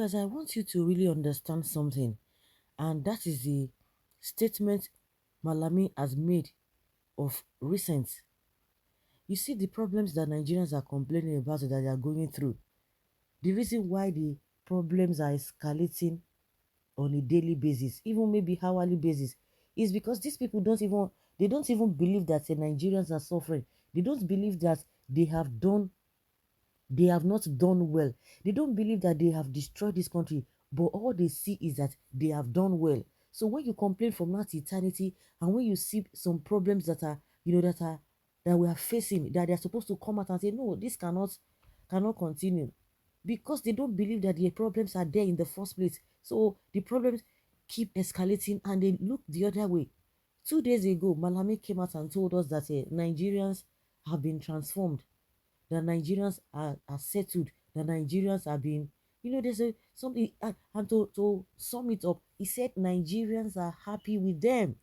guys, I want you to really understand something, and that is the statement Malami has made of recent. You see, the problems that Nigerians are complaining about that they are going through, the reason why the problems are escalating on a daily basis, even maybe hourly basis, is because these people don't even believe that the Nigerians are suffering. They don't believe that they have done they have not done well. They don't believe that they have destroyed this country, but all they see is that they have done well. So when you complain from that eternity, and when you see some problems that are, that we are facing, that they are supposed to come out and say, no, this cannot continue, because they don't believe that the problems are there in the first place. So the problems keep escalating, and they look the other way. 2 days ago, Malami came out and told us that Nigerians have been transformed, the Nigerians are settled, the Nigerians are being, there's a something, and to sum it up, he said Nigerians are happy with them.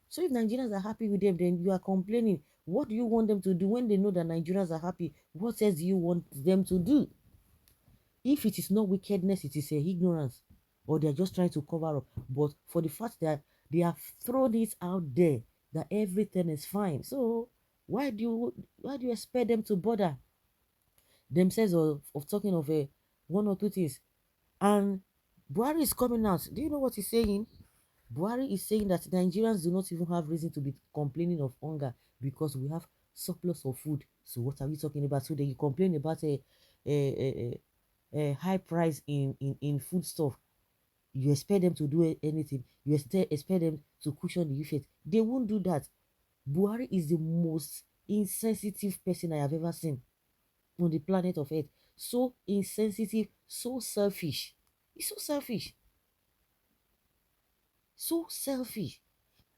So if Nigerians are happy with them, then you are complaining. What do you want them to do when they know that Nigerians are happy? What else do you want them to do? If it is not wickedness, it is a ignorance, or they're just trying to cover up. But for the fact that they have thrown it out there that everything is fine, so why do you expect them to bother themselves of talking of one or two things? And Buhari is coming out. Do you know what he's saying? Buhari is saying that Nigerians do not even have reason to be complaining of hunger because we have surplus of food. So what are we talking about? So that you complain about a high price in food stuff. You expect them to do anything. You expect them to cushion the effect. They won't do that. Buhari is the most insensitive person I have ever seen on the planet of Earth. So insensitive, so selfish. He's so selfish, so selfish.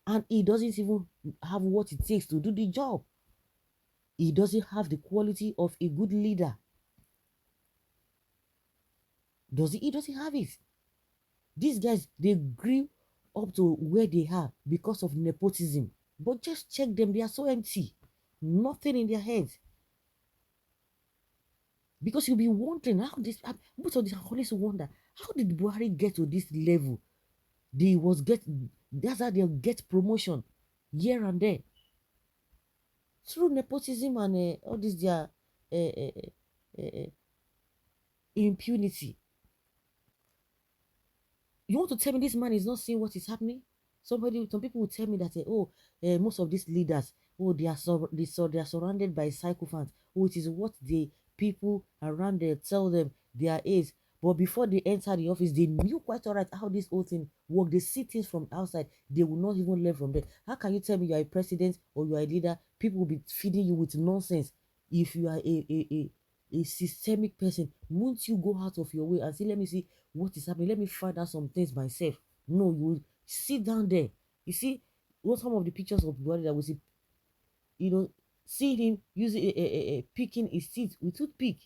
And he doesn't even have what it takes to do the job. He doesn't have the quality of a good leader. Does he? He doesn't have it. These guys, they grew up to where they are because of nepotism. But just check them, they are so empty. Nothing in their heads. Because you'll be wondering how this, most of these always wonder, how did Buhari get to this level? That's how they'll get promotion here and there. Through nepotism and all this their impunity. You want to tell me this man is not seeing what is happening? Some people will tell me that most of these leaders, they are surrounded by sycophants. Oh, it is what the people around there tell them their age. But before they enter the office, they knew quite alright how this whole thing works. They see things from outside. They will not even learn from them. How can you tell me you are a president or you are a leader? People will be feeding you with nonsense. If you are a systemic person, won't you go out of your way and say, let me see what is happening? Let me find out some things myself. No, you will sit down there. You see, what some of the pictures of Buhari that we see, you know, see him using picking his teeth with toothpick.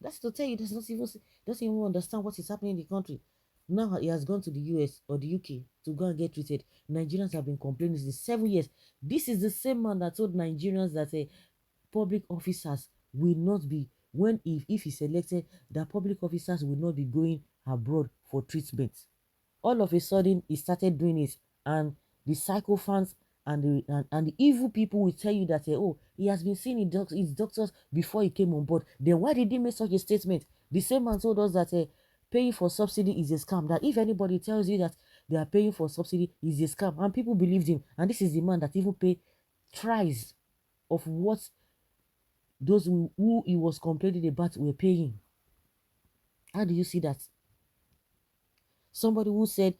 That's to tell you, doesn't even understand what is happening in the country. Now he has gone to the US or the UK to go and get treated. Nigerians have been complaining since 7 years. This is the same man that told Nigerians that public officers will not be, when if he's elected, that public officers will not be going abroad for treatment. All of a sudden he started doing it, and the sycophants and the evil people will tell you that oh, he has been seeing his doctors before he came on board. Then why did he make such a statement? The same man told us that paying for subsidy is a scam, that if anybody tells you that they are paying for subsidy is a scam, and people believed him. And this is the man that even paid tries of what those who he was complaining about were paying. How do you see that? Somebody who said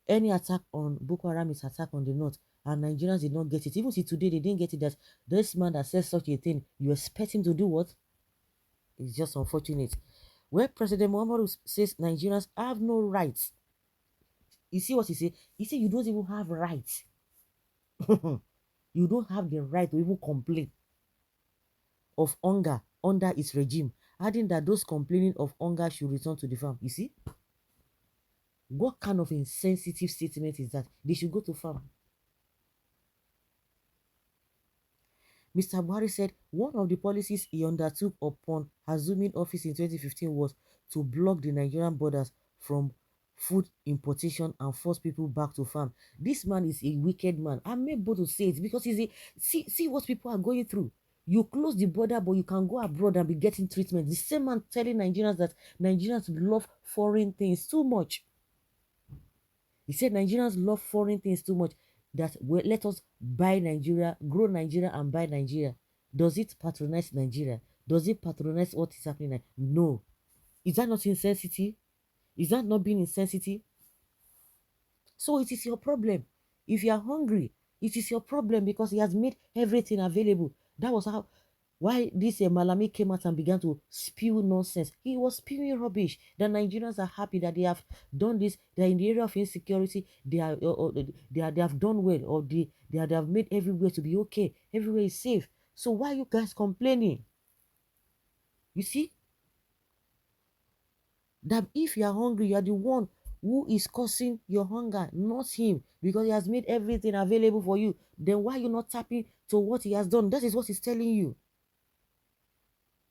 any attack on Boko Haram is attack on the north, and Nigerians did not get it. Even see today, they didn't get it. That this man that says such a thing, you expect him to do what? It's just unfortunate. Where President Muhammadu says Nigerians have no rights. You see what he said? He said you don't even have rights. You don't have the right to even complain of hunger under his regime, adding that those complaining of hunger should return to the farm. You see? What kind of insensitive statement is that? They should go to farm. Mr. Buhari said one of the policies he undertook upon assuming office in 2015 was to block the Nigerian borders from food importation and force people back to farm. This man is a wicked man. I'm able to say it because he's a see what people are going through. You close the border, but you can go abroad and be getting treatment. The same man telling Nigerians that Nigerians love foreign things too much. He said Nigerians love foreign things too much that well, let us buy Nigeria, grow Nigeria, and buy Nigeria. Does it patronize Nigeria? Does it patronize what is happening? No. Is that not insensitive? Is that not being insensitive? So it is your problem. If you are hungry, it is your problem because he has made everything available. That was how why this Malami came out and began to spew nonsense. He was spewing rubbish. The Nigerians are happy that they have done this. They are in the area of insecurity. They have done well, or they have made everywhere to be okay. Everywhere is safe. So why are you guys complaining? You see that if you are hungry, you are the one who is causing your hunger, not him, because he has made everything available for you. Then why are you not tapping to what he has done? That is what he's telling you.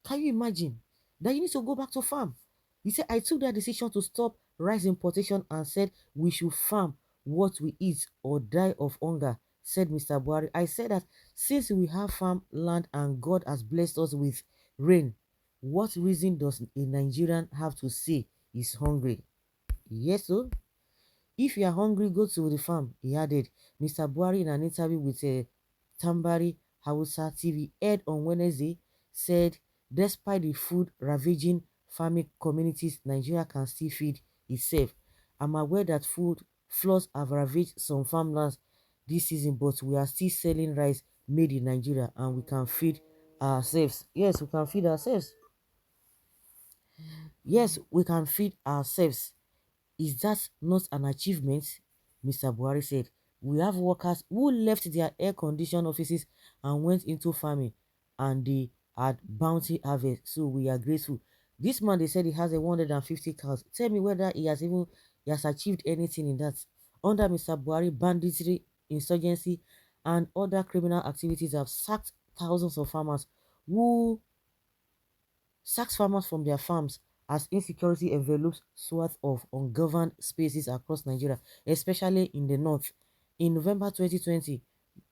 Can you imagine that you need to go back to farm? He said, I took that decision to stop rice importation and said we should farm what we eat or die of hunger, said Mr. Buhari. I said that since we have farm land and God has blessed us with rain, what reason does a Nigerian have to say he's hungry? Yes, so if you are hungry, go to the farm, he added. Mr. Buhari, in an interview with Tambari Hausa TV, aired on Wednesday, said despite the food ravaging farming communities, Nigeria can still feed itself. I'm aware that food floods have ravaged some farmlands this season, but we are still selling rice made in Nigeria and we can feed ourselves. Yes, we can feed ourselves. Yes, we can feed ourselves. Is that not an achievement? Mr. Buhari said. We have workers who left their air-conditioned offices and went into farming and they had bounty harvest. So we are grateful. This man, they said he has a 150 cows. Tell me whether he has achieved anything in that. Under Mr. Buhari, banditry, insurgency, and other criminal activities have sacked thousands of farmers who sacks farmers from their farms as insecurity envelops swath of ungoverned spaces across Nigeria, especially in the north. In November 2020,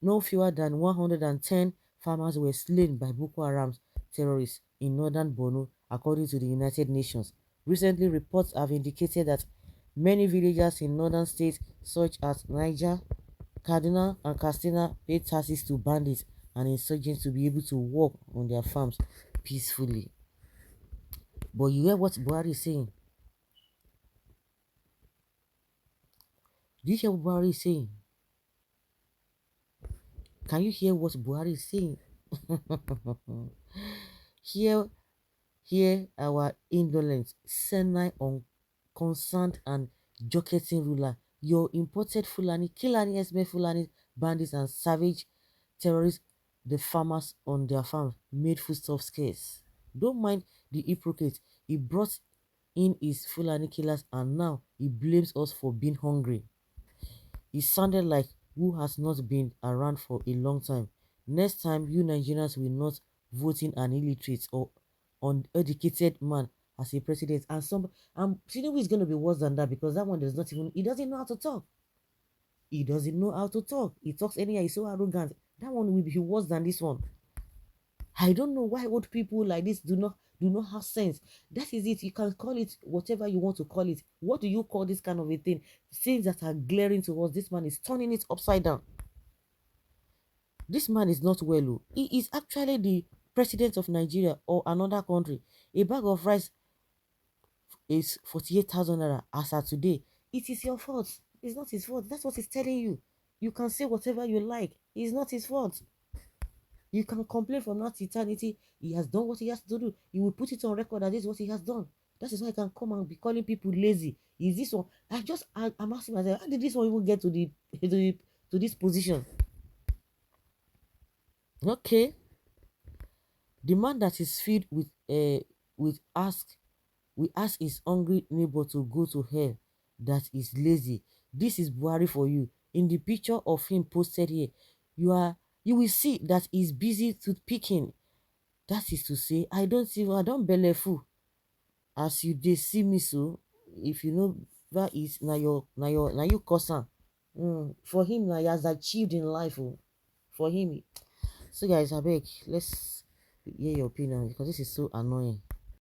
no fewer than 110 farmers were slain by Boko Haram terrorists in northern Borno, according to the United Nations. Recently, reports have indicated that many villagers in northern states such as Niger, Kaduna, and Katsina paid taxes to bandits and insurgents to be able to work on their farms peacefully. But you hear what Buhari is saying? Do you hear what Buhari is saying? Can you hear what Buhari is saying? Hear, hear our indolent, senile, unconcerned, and jocketing ruler. Your imported Fulani, Kilani, Esme Fulani, bandits, and savage terrorists, the farmers on their farms, made foodstuffs scarce. Don't mind the hypocrite. He brought in his Fulani killers and now he blames us for being hungry. He sounded like who has not been around for a long time. Next time, you Nigerians will not vote in an illiterate or uneducated man as a president. And some Tinubu is going to be worse than that because that one does not even he doesn't know how to talk. He doesn't know how to talk. He talks anyhow. He's so arrogant. That one will be worse than this one. I don't know why old people like this do not have sense. That is it. You can call it whatever you want to call it. What do you call this kind of a thing? Things that are glaring to us. This man is turning it upside down. This man is not well. Oh. He is actually the president of Nigeria or another country. A bag of rice is 48,000 naira as of today. It is your fault. It's not his fault. That's what he's telling you. You can say whatever you like. It's not his fault. You can complain from that eternity. He has done what he has to do. He will put it on record that this is what he has done. That is why I can come and be calling people lazy. Is this one? I'm asking myself, how did this one even get to the to this position? Okay, the man that is filled with ask we ask his hungry neighbor to go to hell. That is lazy. This is Buhari for you. In the picture of him posted here, you are you will see that he's busy toothpicking. That is to say, I don't belle full. As you dey see me so, if you know that is na you cause am. For him na he has achieved in life. Oh. For him. So guys, abeg, let's hear your opinion because this is so annoying.